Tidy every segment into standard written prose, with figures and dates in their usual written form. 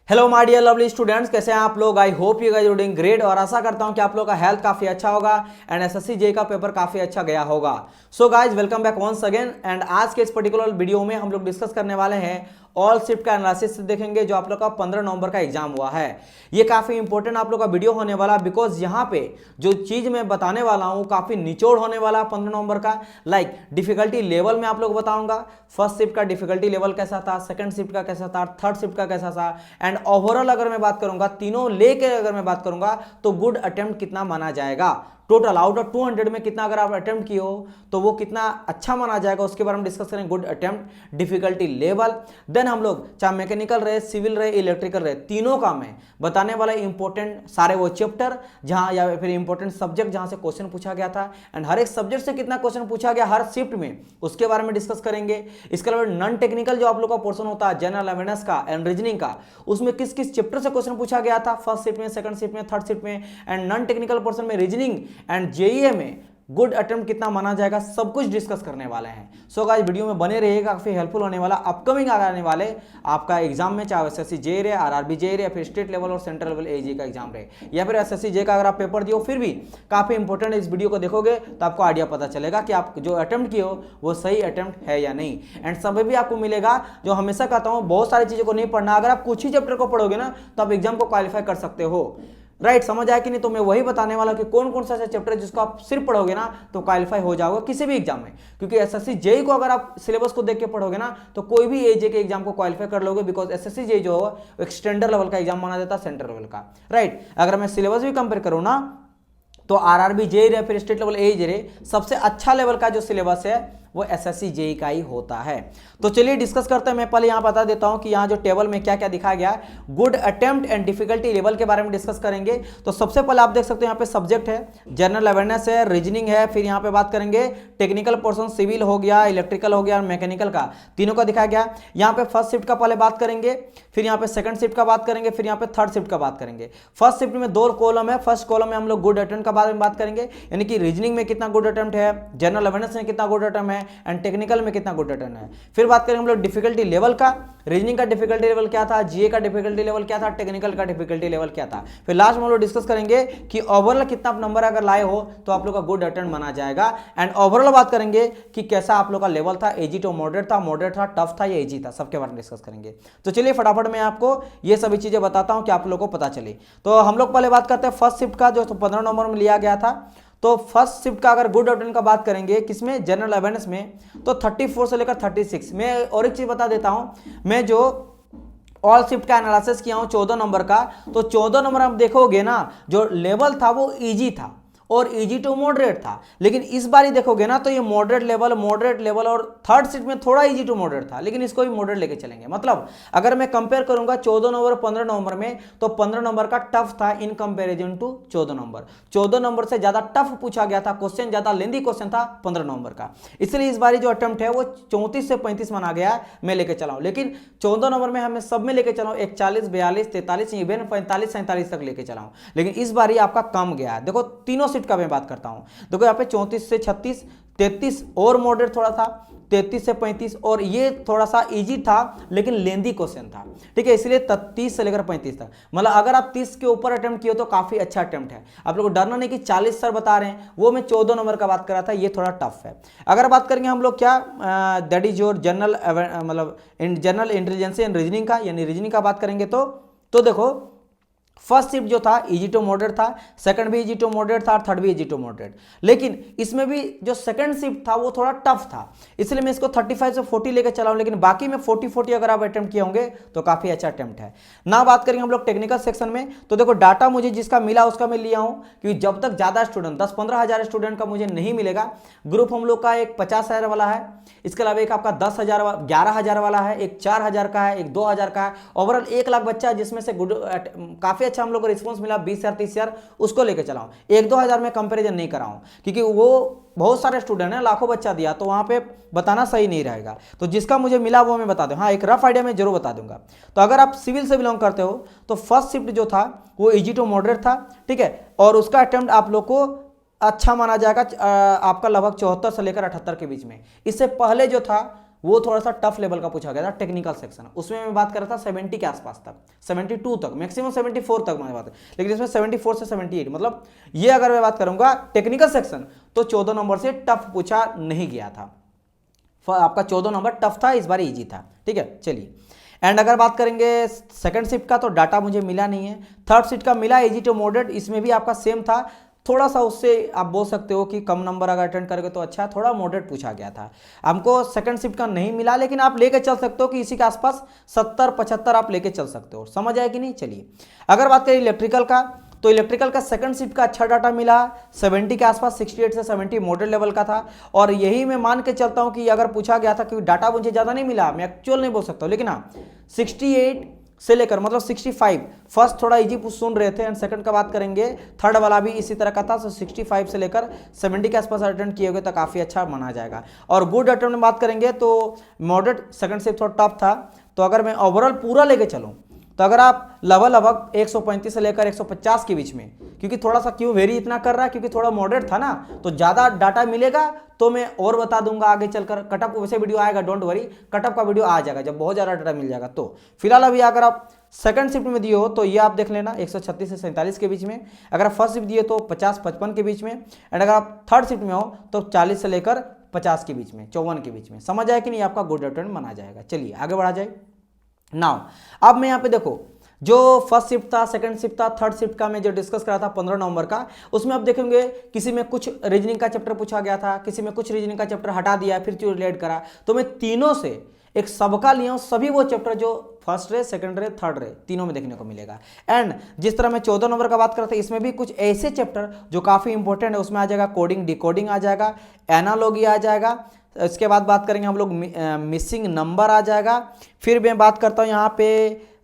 Hello my dear lovely students, कैसे हैं आप लोग। I hope you guys doing great और आशा करता हूं कि आप लोग का हेल्थ काफी अच्छा होगा एंड एसएससी जेई का पेपर काफी अच्छा गया होगा। So guys welcome back once again and आज के इस पर्टिकुलर वीडियो में हम लोग डिस्कस करने वाले हैं ऑल शिफ्ट का एनालिसिस देखेंगे जो आप लोग का 15 नवंबर का एग्जाम हुआ है। ये काफी इंपॉर्टेंट आप लोग का वीडियो होने वाला बिकॉज यहाँ पे जो चीज मैं बताने वाला हूँ काफी निचोड़ होने वाला 15 नवंबर का। लाइक डिफिकल्टी लेवल में आप लोग बताऊंगा, फर्स्ट शिफ्ट का डिफिकल्टी लेवल कैसा था, सेकंड शिफ्ट का कैसा था, थर्ड शिफ्ट का कैसा था एंड ओवरऑल अगर मैं बात करूंगा तीनों लेके अगर मैं बात करूंगा तो गुड अटेम्प्ट कितना माना जाएगा। टोटल आउट ऑफ 200 में कितना अगर आप अटेम्प्ट किए हो तो वो कितना अच्छा माना जाएगा, उसके बारे में डिस्कस करेंगे। Good attempt, difficulty level, then हम लोग चाहे मैकेनिकल रहे, सिविल रहे, इलेक्ट्रिकल रहे, तीनों का मैं बताने वाला इंपॉर्टेंट सारे वो चैप्टर जहां या फिर इंपॉर्टेंट सब्जेक्ट जहां से क्वेश्चन पूछा गया था एंड हर एक सब्जेक्ट से कितना क्वेश्चन पूछा गया हर शिफ्ट में, उसके बारे में डिस्कस करेंगे। इसके अलावा नॉन टेक्निकल जो आप लोग का पोर्शन होता है जनरल अवेयरनेस का एंड रीजनिंग का, उसमें किस किस चैप्टर से क्वेश्चन पूछा गया था फर्स्ट शिफ्ट में, सेकंड शिफ्ट में, थर्ड शिफ्ट में एंड नॉन टेक्निकल पोर्शन में रीजनिंग एंड जेईई में गुड अटेम्प्ट कितना माना जाएगा, सब कुछ डिस्कस करने वाले हैं। सो गाइस वीडियो में बने रहिएगा, काफी हेल्पफुल होने वाला। अपकमिंग आने वाले आपका एग्जाम में चाहे एसएससी जेईई रहे, आरआरबी जेईई रहे, फिर स्टेट लेवल और सेंट्रल लेवल एजी का एग्जाम रहे या फिर एसएससी जेईई का अगर आप पेपर दियो, फिर भी काफी इंपॉर्टेंट है। इस वीडियो को देखोगे तो आपको आइडिया पता चलेगा कि आप जो अटेम्प्ट किए हो वो सही अटेम्प्ट है या नहीं एंड समय भी आपको मिलेगा। जो हमेशा कहता हूँ बहुत सारी चीजों को नहीं पढ़ना, अगर आप कुछ ही चैप्टर को पढ़ोगे ना तो आप एग्जाम को क्वालिफाई कर सकते हो। राइट, समझ आया कि नहीं। तो मैं वही बताने वाला कि कौन कौन सा ऐसा चैप्टर है जिसको आप सिर्फ पढ़ोगे ना तो क्वालिफाई हो जाओगे किसी भी एग्जाम में, क्योंकि एसएससी जेईई को अगर आप सिलेबस को देख के पढ़ोगे ना तो कोई भी एजे के एग्जाम को क्वालिफाई कर लोगे बिकॉज एसएससी जेईई जो है एक स्टैंडर्ड लेवल का एग्जाम माना जाता है, सेंट्रल लेवल का। राइट, अगर मैं सिलेबस भी कंपेयर करूँ ना तो आरआरबी जेईई रहे फिर स्टेट लेवल एजे रहे, सबसे अच्छा लेवल का जो सिलेबस है वो एसएससी जेईई का ही होता है। तो चलिए डिस्कस करते हैं। मैं पहले यहाँ बता देता हूँ कि यहाँ जो टेबल में क्या क्या दिखाया गया है, good attempt and difficulty level के बारे में डिस्कस करेंगे। तो सबसे पहले आप देख सकते हो यहाँ पे सब्जेक्ट है, जनरल अवेयरनेस है, रीजनिंग है, फिर यहाँ पे बात करेंगे टेक्निकल पोर्शन, सिविल हो गया, इलेक्ट्रिकल हो गया, मैकेनिकल का, तीनों का दिखाया गया। यहाँ पे फर्स्ट शिफ्ट का पहले बात करेंगे, फिर यहाँ पे सेकंड शिफ्ट का बात करेंगे, फिर यहाँ पे थर्ड शिफ्ट का बात करेंगे। फर्स्ट शिफ्ट में 2 कॉलम है, फर्स्ट कॉलम में हम लोग गुड अटेम्प्ट का बारे में बात करेंगे, यानी कि रीजनिंग में कितना गुड अटेम्प्ट है, जनरल अवेयरनेस में कितना गुड अटेम्प्ट है एंड टेक्निकल में कितना गुड अटेम्प्ट है। फिर बात करेंगे हम लोग डिफिकल्टी लेवल का, रीजनिंग का डिफिकल्टी लेवल क्या था, जीए का डिफिकल्टी लेवल क्या था, टेक्निकल का डिफिकल्टी लेवल क्या था। फिर लास्ट में हम लोग डिस्कस करेंगे कि ओवरऑल कितना नंबर अगर लाए हो तो आप लोग का गुड अटेम्प्ट माना जाएगा एंड ओवरऑल बात करेंगे कि कैसा आप लोग का लेवल था, इजी टू मॉडरेट था, टफ था या इजी था, सबके बारे में डिस्कस करेंगे। तो चलिए फटाफट मैं आपको ये सभी चीजें बताता हूं कि आप लोगों को पता चले। तो हम लोग पहले बात करते हैं फर्स्ट शिफ्ट का जो 15 नंबर में लिया गया था। तो फर्स्ट शिफ्ट का अगर गुड अटेम्प्ट का बात करेंगे किसमें, जनरल अवेयरनेस में, तो 34 से लेकर 36। मैं और एक चीज बता देता हूं, मैं जो ऑल शिफ्ट का एनालिसिस किया हूं 14 नंबर का, तो 14 नंबर आप देखोगे ना जो लेवल था वो इजी था और इजी टू मॉडरेट था, लेकिन इस बार ही देखोगे ना तो ये मॉडरेट लेवल और थर्ड शिफ्ट में थोड़ा इजी टू मॉडरेट था, लेकिन इसको भी मॉडरेट लेके चलेंगे। मतलब अगर मैं कंपेयर करूंगा 14 नंबर 15 नंबर में तो 15 नंबर का टफ था in comparison to 14 number. 14 number से ज्यादा टफ पूछा गया था क्वेश्चन, ज्यादा लेंदी क्वेश्चन था 15 नंबर का, इसलिए इस बार जो अटेम्प्ट है वो 34 से 35 माना गया मैं लेके चला हूं। लेकिन 14 नंबर में हमें सब में लेके चला हूं 41, 42, 43, इवन 45, 47 तक लेके चला हूं, लेकिन इस बार ही आपका कम गया है। देखो तीनों शिफ्ट का मैं बात करता हूं, देखो यहाँ पे 34 से 36, 33 और मॉडरेट थोड़ा था, 33 से 35 और ये थोड़ा सा इजी था लेकिन लेंदी क्वेश्चन था, ठीक है, इसलिए 30 से लेकर 35 तक। मतलब अगर आप 30 के ऊपर अटेम्प्ट किए तो काफी अच्छा अटेम्प्ट है। आप लोगों को डरना नहीं कि 40 सर बता रहे हैं, वो मैं 14 नंबर का बात कर रहा था, ये थोड़ा टफ है। अगर बात करेंगे हम लोग क्या दैट इज योर जनरल मतलब जनरल इंटेलिजेंस एंड रीजनिंग का, यानी रीजनिंग का बात करेंगे तो देखो फर्स्ट शिफ्ट जो था इजी टू मॉडरेट था, सेकंड भी इजी टू मॉडरेट था और थर्ड भी इजी टू मॉडरेट, लेकिन इसमें भी जो सेकंड शिफ्ट था वो थोड़ा टफ था, इसलिए मैं इसको 35 से 40 लेकर चला हूं, लेकिन बाकी में 40 अगर आप अटेम्प्ट किए होंगे तो काफी अच्छा अटेम्प्ट है ना। बात करेंगे हम लोग टेक्निकल सेक्शन में, तो देखो डाटा मुझे जिसका मिला उसका मैं लिया हूं, क्योंकि जब तक ज्यादा स्टूडेंट 10-15 हजार स्टूडेंट का मुझे नहीं मिलेगा, ग्रुप हम लोग का एक 50,000 वाला है, इसके अलावा एक आपका 10,000 11,000 वाला है, एक 4,000 का है, एक 2,000 का है, ओवरऑल 1 लाख बच्चा जिसमें से काफी अच्छा हम लोग को रिस्पॉन्स मिला 20,000 30,000, उसको लेकर चला हूं। 1-2 हजार में कंपैरिजन नहीं कराऊं क्योंकि वो बहुत सारे स्टूडेंट हैं, लाखों बच्चा दिया तो वहां पे बताना सही नहीं रहेगा, तो जिसका मुझे मिला वो मैं बता दूं। हाँ, एक रफ आइडिया मैं जरूर बता दूंगा। तो अगर आप सिविल से बिलोंग करते हो तो फर्स्ट शिफ्ट जो था वो इजी टू मॉडरेट था, ठीक है, और उसका अटेम्प्ट आप लोग को अच्छा माना जाएगा आपका लगभग 74 से लेकर 78 के बीच में। इससे पहले जो था वो थोड़ा सा टफ लेवल का पूछा गया था, टेक्निकल सेक्शन। उसमें मैं बात कर रहा था 70 के आसपास तक, 72 तक, मैक्सिमम 74 तक मैं बात, लेकिन इसमें 74 से 78, मतलब ये अगर मैं बात करूंगा टेक्निकल सेक्शन तो 14 नंबर से टफ पूछा नहीं गया था। आपका 14 नंबर टफ था, इस बार इजी था, ठीक है। चलिए, एंड अगर बात करेंगे सेकंड शिफ्ट का तो डाटा मुझे मिला नहीं है। थर्ड शिफ्ट का मिला इजी टू मॉडरेट, इसमें भी आपका सेम था, थोड़ा सा उससे आप बोल सकते हो कि कम नंबर अगर अटेंड करोगे तो अच्छा, थोड़ा मॉडरेट पूछा गया था। हमको सेकंड शिफ्ट का नहीं मिला, लेकिन आप लेके चल सकते हो कि इसी के आसपास 70-75 आप लेके चल सकते हो। समझ आए कि नहीं। चलिए, अगर बात करें इलेक्ट्रिकल का तो इलेक्ट्रिकल का सेकंड शिफ्ट का अच्छा डाटा मिला, 70 के आसपास, 68 से 70 मॉडरेट लेवल का था। और यही मैं मान के चलता हूं कि अगर पूछा गया था, क्योंकि डाटा मुझे ज्यादा नहीं मिला, मैं एक्चुअल नहीं बोल सकता हूं, लेकिन हाँ 68 से लेकर मतलब 65, फर्स्ट थोड़ा इजी सुन रहे थे, एंड सेकंड का बात करेंगे थर्ड वाला भी इसी तरह का था। तो 65 से लेकर 70 के आसपास अटेंड किए हुए तो काफी अच्छा माना जाएगा। और गुड अटेम्प्ट में बात करेंगे तो मॉडरेट सेकंड शिफ्ट थोड़ा टफ था। तो अगर मैं ओवरऑल पूरा लेके चलूं तो अगर आप लगभग 135 से लेकर 150 के बीच में, क्योंकि थोड़ा सा क्यों वेरी इतना कर रहा है, क्योंकि थोड़ा मॉडरेट था ना, तो ज्यादा डाटा मिलेगा तो मैं और बता दूंगा आगे चलकर। कटअप वैसे वीडियो आएगा, डोंट वरी, कटअप का वीडियो आ जाएगा जब बहुत ज्यादा डाटा मिल जाएगा। तो फिलहाल अभी अगर आप सेकंड शिफ्ट में दिए हो तो ये आप देख लेना 136 से 47 के बीच में, अगर आप फर्स्ट शिफ्ट दिए तो 50-55 के बीच में, एंड अगर आप थर्ड शिफ्ट में हो तो 40 से लेकर 50 के बीच में, 54 के बीच में। समझ आया कि नहीं, आपका गुड अटेम्प्ट माना जाएगा। चलिए आगे बढ़ा जाए। नाउ अब मैं यहाँ पे देखो, जो फर्स्ट शिफ्ट था, सेकंड शिफ्ट था, थर्ड शिफ्ट का मैं जो डिस्कस करा था 15 नवंबर का, उसमें आप देखेंगे किसी में कुछ रीजनिंग का चैप्टर पूछा गया था, किसी में कुछ रीजनिंग का चैप्टर हटा दिया, फिर जो रिलेट करा। तो मैं तीनों से एक सबका लिया हूं, सभी वो चैप्टर जो फर्स्ट रे, सेकंड रे, थर्ड रे, तीनों में देखने को मिलेगा। एंड जिस तरह मैं 14 नंबर का बात करता, इसमें भी कुछ ऐसे चैप्टर जो काफी इंपॉर्टेंट है, उसमें आ जाएगा कोडिंग, डिकोडिंग आ जाएगा, एनालॉगी आ जाएगा, इसके बाद बात करेंगे हम लोग मिसिंग नंबर आ जाएगा, फिर मैं बात करता हूँ यहाँ पे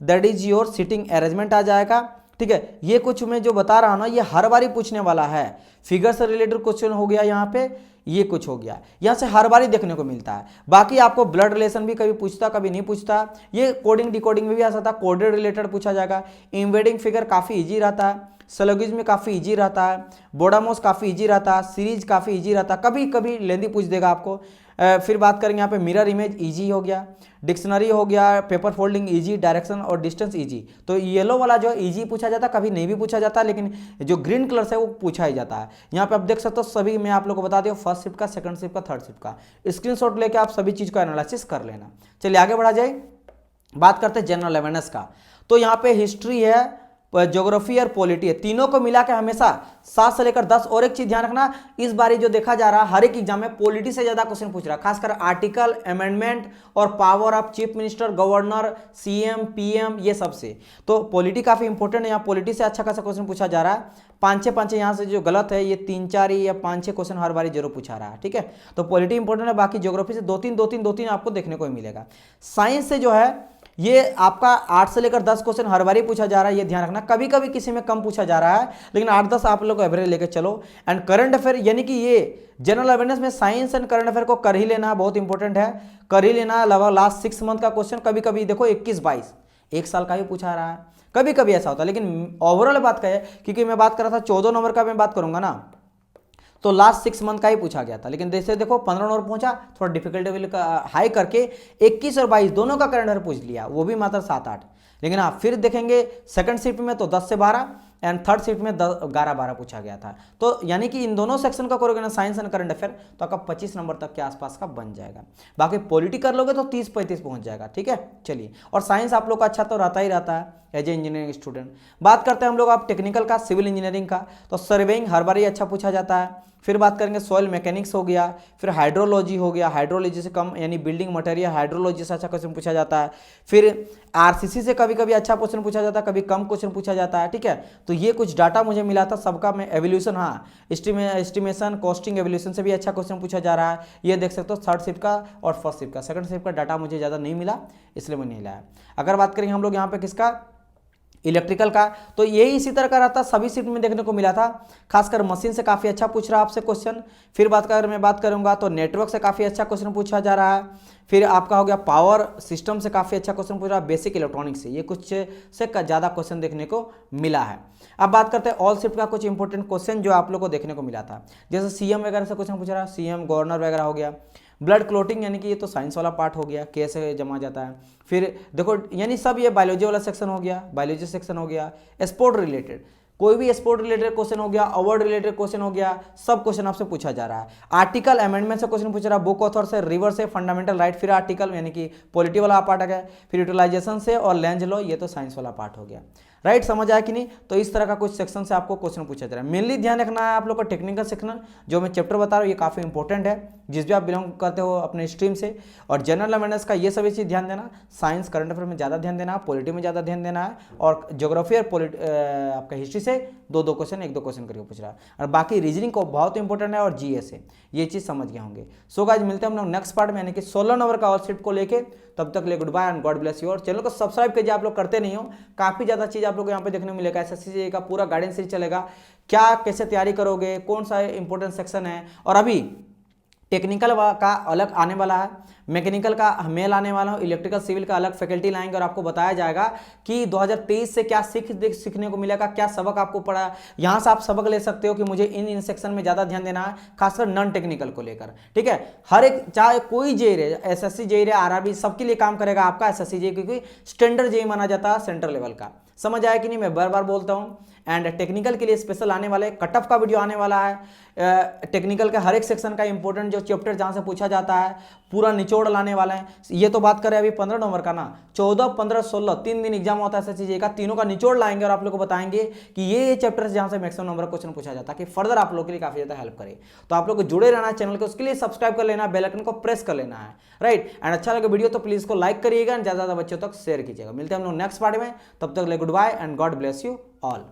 that is your sitting arrangement आ जाएगा, ठीक है। ये कुछ मैं जो बता रहा हूँ ना, ये हर बारी पूछने वाला है। फिगर से रिलेटेड क्वेश्चन हो गया यहाँ पे, ये कुछ हो गया, यहाँ से हर बारी देखने को मिलता है। बाकी आपको ब्लड रिलेशन भी कभी पूछता, कभी नहीं पूछता। ये कोडिंग डिकोडिंग में भी आ सकता है, कोडेड रिलेटेड पूछा जाएगा। इन्वेडिंग फिगर काफ़ी ईजी रहता है, सलोगिज में काफ़ी इजी रहता है, बोडामोस काफ़ी इजी रहता है, सीरीज काफ़ी इजी रहता है, कभी कभी लेंदी पूछ देगा आपको। फिर बात करेंगे यहाँ पे मिरर इमेज इजी हो गया, डिक्शनरी हो गया, पेपर फोल्डिंग इजी, डायरेक्शन और डिस्टेंस इजी। तो येलो वाला जो है इजी पूछा जाता है, कभी नहीं भी पूछा जाता, लेकिन जो ग्रीन कलर से वो पूछा ही जाता है। यहाँ पे आप देख सकते हो सभी मैं आप लोग को बता दूँ, फर्स्ट शिफ्ट का, सेकंड शिफ्ट का, थर्ड शिफ्ट का स्क्रीनशॉट लेके आप सभी चीज़ का एनालिसिस कर लेना। चलिए आगे बढ़ा जाए, बात करते हैं जनरल अवेयरनेस का। तो यहाँ पे हिस्ट्री है, ज्योग्राफी और पॉलिटी है, तीनों को मिला के हमेशा 7 से लेकर 10। और एक चीज ध्यान रखना, इस बारी जो देखा जा रहा है हर एक एग्जाम में पॉलिटी से ज्यादा क्वेश्चन पूछ रहा है, खासकर आर्टिकल, अमेंडमेंट और power of chief minister, governor, CM, PM, ये सब से। तो पॉलिटी काफी इंपॉर्टेंट है, यहाँ पॉलिटी से अच्छा खासा क्वेश्चन पूछा जा रहा है। 5-6 यहाँ से जो गलत है, ये 3-4 या 5-6 क्वेश्चन हर बारी जरूर पूछा रहा है, ठीक है। तो पॉलिटी इंपॉर्टेंट है, बाकी ज्योग्राफी से 2-3 आपको देखने को मिलेगा। साइंस से जो है ये आपका 8 से लेकर 10 क्वेश्चन हर बारी पूछा जा रहा है, ये ध्यान रखना। कभी कभी किसी में कम पूछा जा रहा है, लेकिन 8-10 आप लोग को एवरेज लेकर चलो। एंड करंट अफेयर, यानी कि ये जनरल अवेयरनेस में साइंस एंड करंट अफेयर को कर ही लेना, बहुत इंपॉर्टेंट है, कर ही लेना। लगभग लास्ट 6 मंथ का क्वेश्चन, कभी कभी देखो 21-22 एक साल का भी पूछा रहा है, कभी कभी ऐसा होता है। लेकिन ओवरऑल बात करें, क्योंकि मैं बात कर रहा था 14 नंबर का मैं बात करूंगा ना, तो लास्ट 6 मंथ का ही पूछा गया था। लेकिन जैसे देखो 15 नंबर पहुंचा, थोड़ा डिफिकल्ट लेवल का हाई करके 21 और 22 दोनों का करंट अफेयर पूछ लिया, वो भी मात्र 7-8। लेकिन हाँ, फिर देखेंगे सेकंड शिफ्ट में तो 10 से 12 एंड थर्ड शिफ्ट में 11-12 पूछा गया था। तो यानी कि इन दोनों सेक्शन का करोगे ना, साइंस एंड करंट अफेयर, तो आपका 25 नंबर तक के आसपास का बन जाएगा। बाकी पॉलिटी कर लोगे तो 30-35 पहुंच जाएगा, ठीक है। चलिए, और साइंस आप लोग का अच्छा तो रहता ही रहता है एज ए इंजीनियरिंग स्टूडेंट। बात करते हैं हम लोग आप टेक्निकल का, सिविल इंजीनियरिंग का, तो सर्वेइंग हर बार ही अच्छा पूछा जाता है। फिर बात करेंगे सॉइल मैकेनिक्स हो गया, फिर हाइड्रोलॉजी हो गया, हाइड्रोलॉजी से कम यानी बिल्डिंग मटेरियल, हाइड्रोलॉजी से अच्छा क्वेश्चन पूछा जाता है। फिर आरसीसी से कभी कभी अच्छा क्वेश्चन पूछा जाता है, कभी कम क्वेश्चन पूछा जाता है, ठीक है। तो ये कुछ डाटा मुझे मिला था सबका। मैं एवोल्यूशन, हाँ एस्टिमेशन, कॉस्टिंग, एवोल्यूशन से भी अच्छा क्वेश्चन पूछा जा रहा है, ये देख सकते हो। थर्ड शिफ्ट का और फर्स्ट शिफ्ट का, सेकंड शिफ्ट का डाटा मुझे ज़्यादा नहीं मिला, इसलिए मैं नहीं लाया। अगर बात करेंगे हम लोग यहाँ पे किसका, इलेक्ट्रिकल का, तो यही इसी तरह का रहता, सभी शिफ्ट में देखने को मिला था। खासकर मशीन से काफ़ी अच्छा पूछ रहा है आपसे क्वेश्चन। फिर मैं बात करूंगा तो नेटवर्क से काफ़ी अच्छा क्वेश्चन पूछा जा रहा है। फिर आपका हो गया पावर सिस्टम से काफ़ी अच्छा क्वेश्चन पूछ रहा है, बेसिक इलेक्ट्रॉनिक्स से ये कुछ से ज़्यादा क्वेश्चन देखने को मिला है। अब बात करते हैं ऑल शिफ्ट का कुछ इंपॉर्टेंट क्वेश्चन जो आप लोग को देखने को मिला था, जैसे सीएम वगैरह से क्वेश्चन पूछ रहा है, सीएम, गवर्नर वगैरह हो गया। ब्लड क्लोटिंग यानी कि ये तो साइंस वाला पार्ट हो गया, कैसे जमा जाता है। फिर देखो यानी सब ये बायोलॉजी वाला सेक्शन हो गया, बायोलॉजी सेक्शन हो गया। स्पोर्ट रिलेटेड कोई भी स्पोर्ट रिलेटेड क्वेश्चन हो गया, अवार्ड रिलेटेड क्वेश्चन हो गया, सब क्वेश्चन आपसे पूछा जा रहा है। आर्टिकल अमेंडमेंट से क्वेश्चन पूछ रहा है, बुक ऑथर से, रिवर से, फंडामेंटल राइट, फिर आर्टिकल यानी कि पॉलिटी वाला पार्ट आ गया, फिर यूटिलाइजेशन से और लैंड लॉ, ये तो साइंस वाला पार्ट हो गया। राइट, समझ आया कि नहीं। तो इस तरह का कुछ सेक्शन से आपको क्वेश्चन पूछा जा रहा है। मेनली ध्यान रखना है आप लोग का टेक्निकल सेक्शन, जो मैं चैप्टर बता रहा हूँ ये काफी इंपॉर्टेंट है, जिस भी आप बिलोंग करते हो अपने स्ट्रीम से। और जनरल अवेयरनेस का ये सभी चीज ध्यान देना, साइंस करंट अफेयर में ज्यादा ध्यान देना है, पॉलिटी में ज्यादा ध्यान देना है, और ज्योग्राफी और आपका हिस्ट्री से दो क्वेश्चन, एक दो क्वेश्चन करके पूछ रहा है। और बाकी रीजनिंग को बहुत इंपॉर्टेंट है, और जीएस है, ये चीज समझ गए होंगे। सो गाइस मिलते हैं हम लोग नेक्स्ट पार्ट में, यानी कि 16 नंबर का ऑल शिफ्ट को लेके। तब तक ले goodbye and God bless you. और चैनल को सब्सक्राइब कीजिए, आप लोग करते नहीं हो। काफी ज्यादा चीज आप लोग यहाँ पे देखने को मिलेगा। एसएससी का पूरा गाइडेंस सीरीज चलेगा, क्या कैसे तैयारी करोगे, कौन सा इंपॉर्टेंट सेक्शन है। और अभी टेक्निकल का अलग आने वाला है, मैकेनिकल का मेल आने वाला है, इलेक्ट्रिकल सिविल का अलग फैकल्टी लाएंगे, और आपको बताया जाएगा कि 2023 से क्या सीखने को मिलेगा, क्या सबक आपको पढ़ा, यहाँ से आप सबक ले सकते हो कि मुझे इन सेक्शन में ज्यादा ध्यान देना है, खासकर नॉन टेक्निकल को लेकर। ठीक है, हर एक चाहे कोई जेई रहे, एसएससी जेई रहे, आरआरबी, सबके लिए काम करेगा आपका एसएससी जेई, क्योंकि स्टैंडर्ड जेई माना जाता है सेंट्रल लेवल का। समझ आया कि नहीं, मैं बार बार बोलता हूँ। एंड टेक्निकल के लिए स्पेशल आने वाले कट ऑफ का वीडियो आने वाला है। टेक्निकल के हर एक सेक्शन का इंपॉर्टेंट जो चैप्टर जहां से पूछा जाता है पूरा निचोड़ लाने वाले हैं। ये तो बात करें अभी 15 नंबर का ना, 14, 15, 16 3 दिन एग्जाम होता है एसएससी का, तीनों का निचोड़ लाएंगे और आप लोग को बताएंगे कि ये चैप्टर जहां से मैक्सिमम नंबर क्वेश्चन पूछा जाता है, कि फर्दर आप लोग के लिए काफी ज्यादा हेल्प करे। तो आप लोग को जुड़े रहना है चैनल को, उसके लिए सब्सक्राइब कर लेना, बेल आइकन को प्रेस कर लेना है। राइट, एंड अच्छा लगे वीडियो तो प्लीज को लाइक करिएगा, ज्यादा बच्चों तक शेयर कीजिएगा। मिलते हैं हम लोग नेक्स्ट पार्ट में, तब तक ले goodbye and God bless you all.